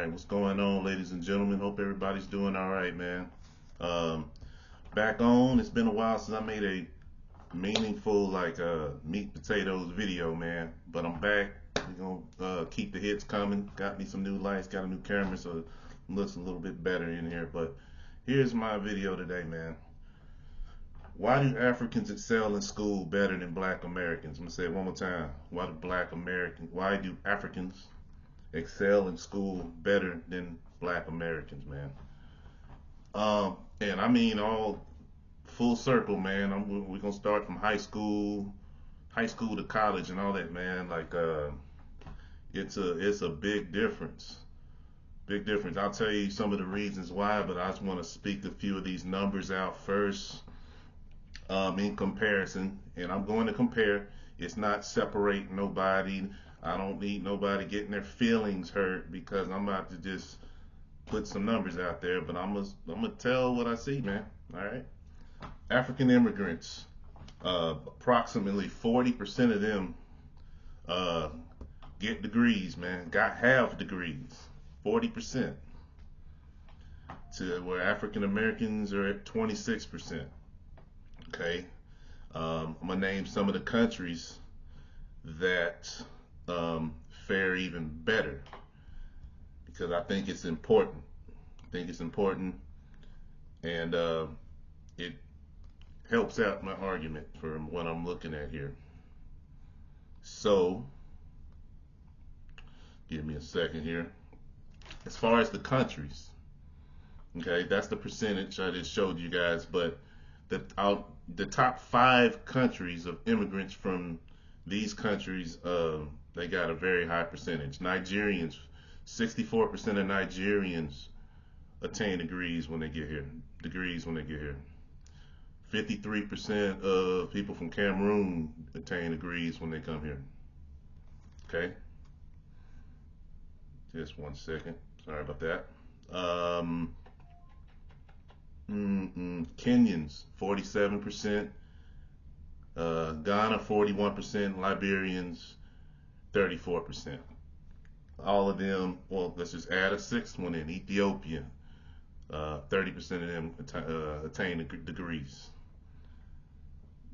right, what's going on, ladies and gentlemen? Hope everybody's doing all right, man. Um, Back on. It's been a while since I made a meaningful meat potatoes video, man. But I'm back. We're gonna keep the hits coming. Got me some new lights, got a new camera, so it looks a little bit better in here. But here's my video today, man. Why do Africans excel in school better than Black Americans? I'm gonna say it one more time. Why do Africans excel in school better than Black Americans, man? And I mean all full circle, man. We're gonna start from high school to college and all that, man. It's a big difference, big difference. I'll tell you some of the reasons why, but I just want to speak a few of these numbers out first. In comparison, and I'm going to compare. It's not separate nobody. I don't need nobody getting their feelings hurt because I'm about to just put some numbers out there, but I'm gonna tell what I see, man. All right. African immigrants, approximately 40% of them uh, get degrees, man. Have degrees, 40%. To where African Americans are at 26%. Okay. I'm gonna name some of the countries that fare even better because I think it's important. I think it's important, and it helps out my argument for what I'm looking at here. So, give me a second here. As far as the countries, okay, that's the percentage I just showed you guys, but the top 5 countries of immigrants from these countries, they got a very high percentage. Nigerians, 64% of Nigerians attain degrees when they get here. 53% of people from Cameroon attain degrees when they come here. Okay, just one second. Sorry about that. Um, Kenyans, 47%. Ghana, 41%. Liberians, 34%. All of them, well, let's just add a sixth one in. Ethiopia, 30% of them attain degrees.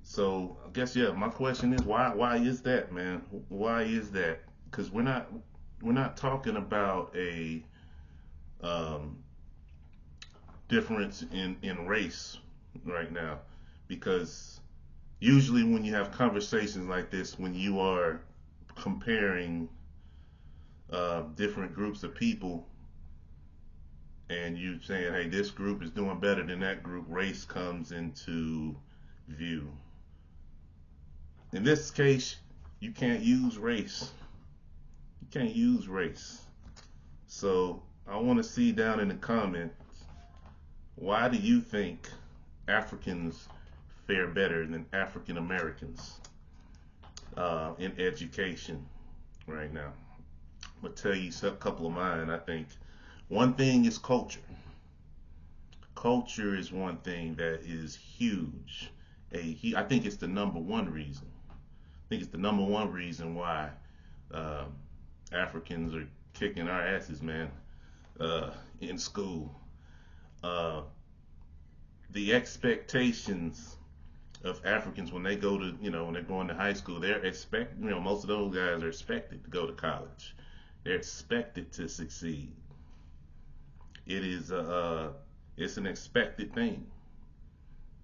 So I guess, yeah, my question is why is that, man? Why is that? Because we're not talking about a um, difference in race right now, because usually when you have conversations like this, when you are comparing different groups of people and you saying, hey, this group is doing better than that group, race comes into view. In this case, you can't use race. You can't use race. So I want to see down in the comments, why do you think Africans fare better than African Americans in education right now? I'm gonna tell you a couple of mine. I think one thing is culture. Culture is one thing that is huge. I think it's the number one reason. I think it's the number one reason why uh, Africans are kicking our asses, man, in school. Uh, the expectations of Africans when they go to, when they're going to high school, most of those guys are expected to go to college. They're expected to succeed. It is it's an expected thing.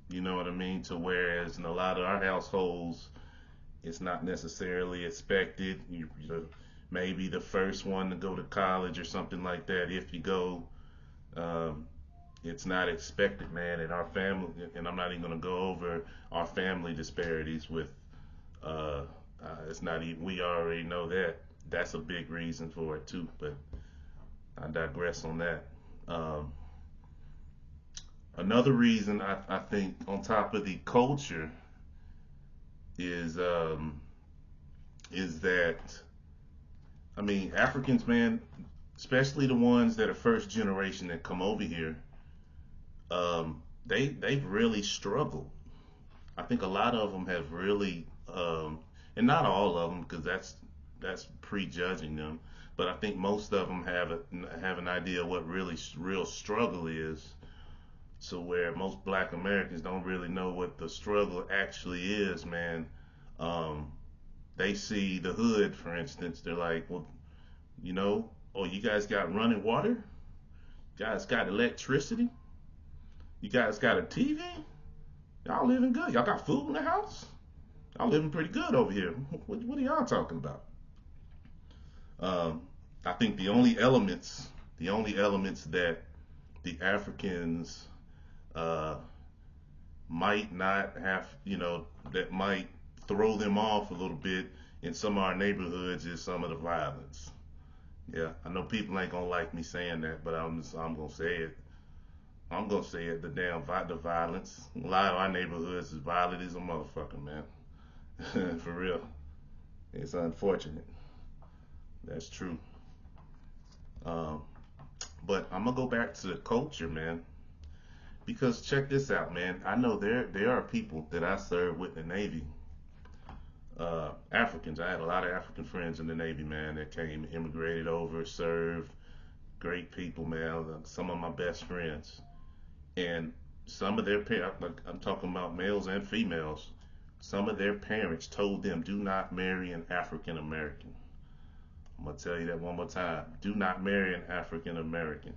You know what I mean? To whereas in a lot of our households, it's not necessarily expected. You maybe the first one to go to college or something like that. If you go, um, it's not expected, man. In our family, and I'm not even gonna go over our family disparities with. It's not even. We already know that. That's a big reason for it too. But I digress on that. Um, Another reason I think, on top of the culture, is that, I mean, Africans, man, especially the ones that are first generation that come over here, they've really struggled. I think a lot of them have really, and not all of them, because that's prejudging them, but I think most of them have an idea of what really real struggle is. So where most Black Americans don't really know what the struggle actually is, man. Um, they see the hood, for instance. They're like, well, oh, you guys got running water? You guys got electricity? You guys got a TV? Y'all living good? Y'all got food in the house? Y'all living pretty good over here. What are y'all talking about? Um, I think the only elements that the Africans uh, might not have, that might throw them off a little bit in some of our neighborhoods is some of the violence. Yeah, I know people ain't gonna like me saying that, but I'm gonna say it. I'm gonna say it. The violence. A lot of our neighborhoods is violent as a motherfucker, man. For real. It's unfortunate. That's true. Um, but I'm gonna go back to the culture, man. Because check this out, man. I know there are people that I served with in the Navy. Africans. I had a lot of African friends in the Navy, man, that came, immigrated over, served. Great people, man. Some of my best friends. And some of their parents, like I'm talking about males and females, some of their parents told them, do not marry an African American. I'm gonna tell you that one more time. Do not marry an African American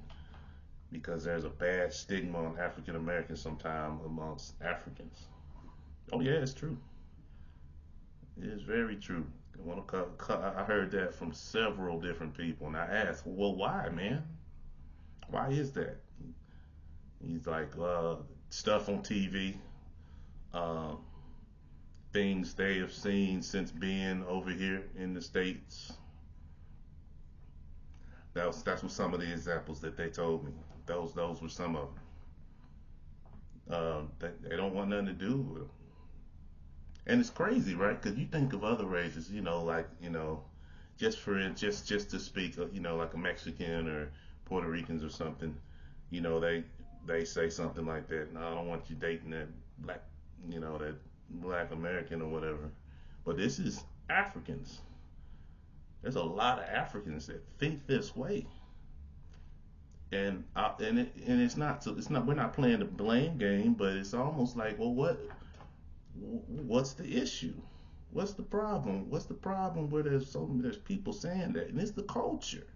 because there's a bad stigma on African Americans sometimes amongst Africans. Oh yeah, it's true. It is very true. I heard that from several different people, and I asked, well, why, man? Why is that? He's like, stuff on TV, uh, things they have seen since being over here in the States. That's what some of the examples that they told me. Those were some of them. They don't want nothing to do with them. And it's crazy, right? Because you think of other races, like just to speak, like a Mexican or Puerto Ricans or something, they say something like that. No, I don't want you dating black, that black American or whatever. But this is Africans. There's a lot of Africans that think this way, and it's not so it's not we're not playing the blame game, but it's almost like, well, what's the issue? What's the problem? What's the problem where there's people saying that, and it's the culture.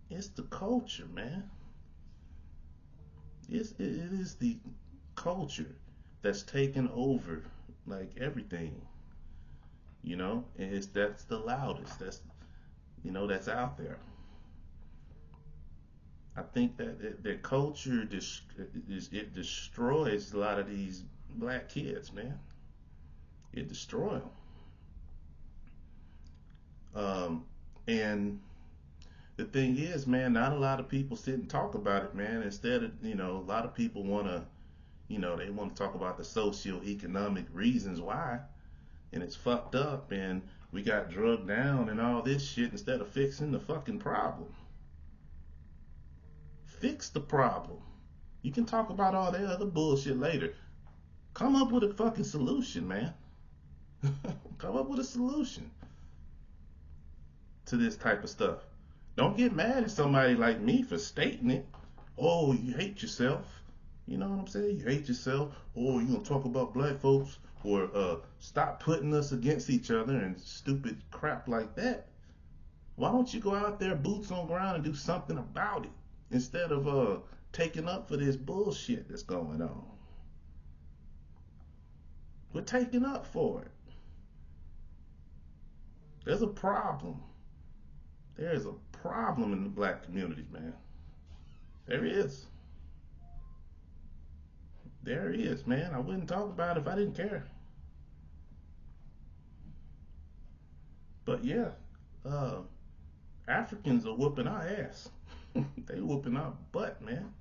It's the culture, man. It is the culture that's taken over like everything, and that's the loudest. That's out there. I think that culture it destroys a lot of these black kids, man. It destroys them. And the thing is, man, not a lot of people sit and talk about it, man. Instead of, a lot of people want to, they want to talk about the socio-economic reasons why, and it's fucked up, and we got drugged down and all this shit instead of fixing the fucking problem. Fix the problem. You can talk about all that other bullshit later. Come up with a fucking solution, man. Come up with a solution to this type of stuff. Don't get mad at somebody like me for stating it. Oh, you hate yourself. You know what I'm saying? You hate yourself. Oh, you gonna talk about black folks, or stop putting us against each other and stupid crap like that. Why don't you go out there, boots on ground, and do something about it instead of taking up for this bullshit that's going on? We're taking up for it. There's a problem. There is a problem in the black communities, man. There is. There is, man. I wouldn't talk about it if I didn't care. But yeah, uh, Africans are whooping our ass. They whooping our butt, man.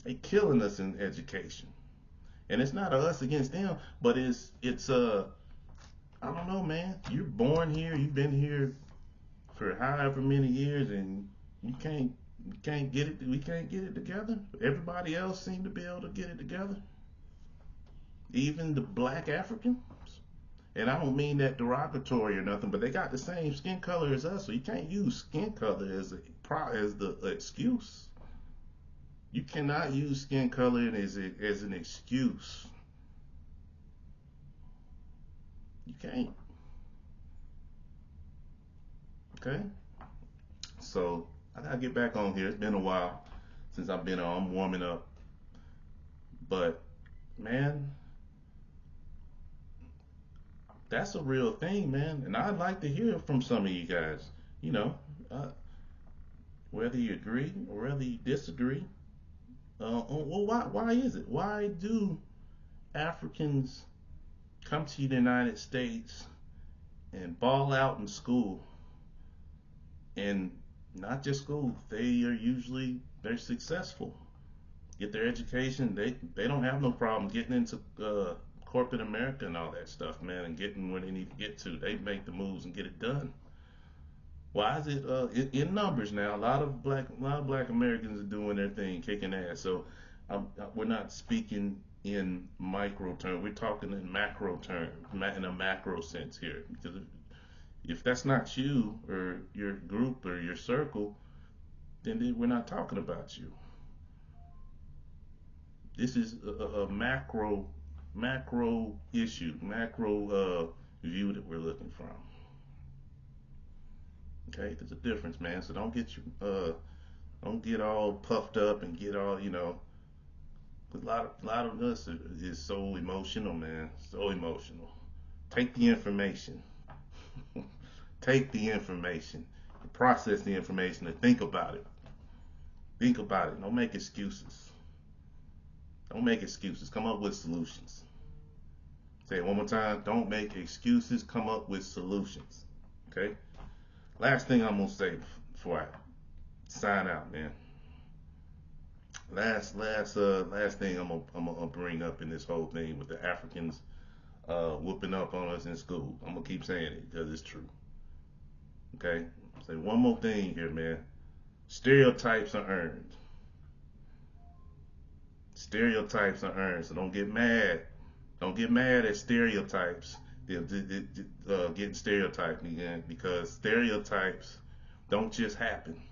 They killing us in education. And it's not us against them, but it's I don't know, man. You're born here, you've been here for however many years, and you can't get it. We can't get it together. Everybody else seem to be able to get it together. Even the black Africans. And I don't mean that derogatory or nothing, but they got the same skin color as us, so you can't use skin color as the excuse. You cannot use skin color as an excuse. You can't. Okay? So I gotta get back on here. It's been a while since I've been on. I'm warming up. But man, that's a real thing, man. And I'd like to hear from some of you guys. You know, uh, whether you agree or whether you disagree. Well, why is it? Why do Africans come to the United States and ball out in school, and not just school? They're successful, get their education. They don't have no problem getting into corporate America and all that stuff, man, and getting where they need to get to. They make the moves and get it done. Why is it in numbers now? A lot of black Americans are doing their thing, kicking ass. So we're not speaking in micro terms. We're talking in macro terms, in a macro sense here. Because if that's not you or your group or your circle, then we're not talking about you. This is a macro issue, macro view that we're looking from. Okay, there's a difference, man. So don't get all puffed up and get all, you know. A lot of us is so emotional, man. So emotional. Take the information. Take the information. Process the information and think about it. Think about it. Don't make excuses. Don't make excuses. Come up with solutions. Say it one more time. Don't make excuses. Come up with solutions. Okay? Last thing I'm gonna say before I sign out, man. Last thing I'm gonna bring up in this whole thing with the Africans whooping up on us in school. I'm gonna keep saying it because it's true. Okay. Say one more thing here, man. Stereotypes are earned. Stereotypes are earned. So don't get mad. Don't get mad at stereotypes. Getting stereotyped again, because stereotypes don't just happen.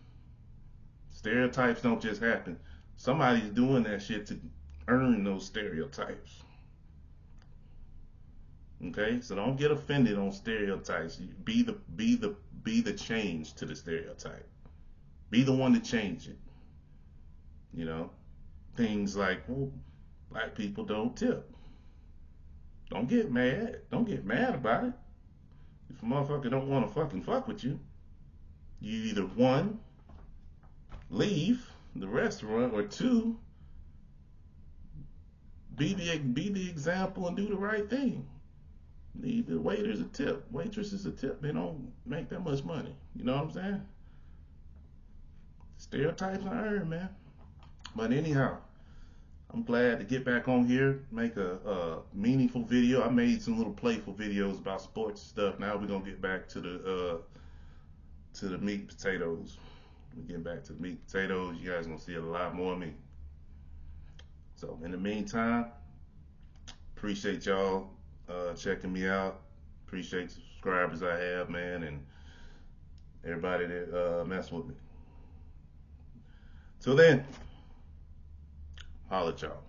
Stereotypes don't just happen. Somebody's doing that shit to earn those stereotypes. Okay, so don't get offended on stereotypes. Be the change to the stereotype. Be the one to change it. You know, things like, well, black people don't tip. Don't get mad. Don't get mad about it. If a motherfucker don't want to fucking fuck with you, you either one, leave the restaurant, or two, be the example and do the right thing. Leave the waiters a tip, waitresses a tip. They don't make that much money. You know what I'm saying? Stereotypes are earned, man. But anyhow, I'm glad to get back on here, make a meaningful video. I made some little playful videos about sports and stuff. Now we're gonna get back to the meat and potatoes. We get back to the meat and potatoes. You guys gonna see a lot more of me. So in the meantime, appreciate y'all checking me out. Appreciate the subscribers I have, man, and everybody that mess with me. Till then, holla at y'all.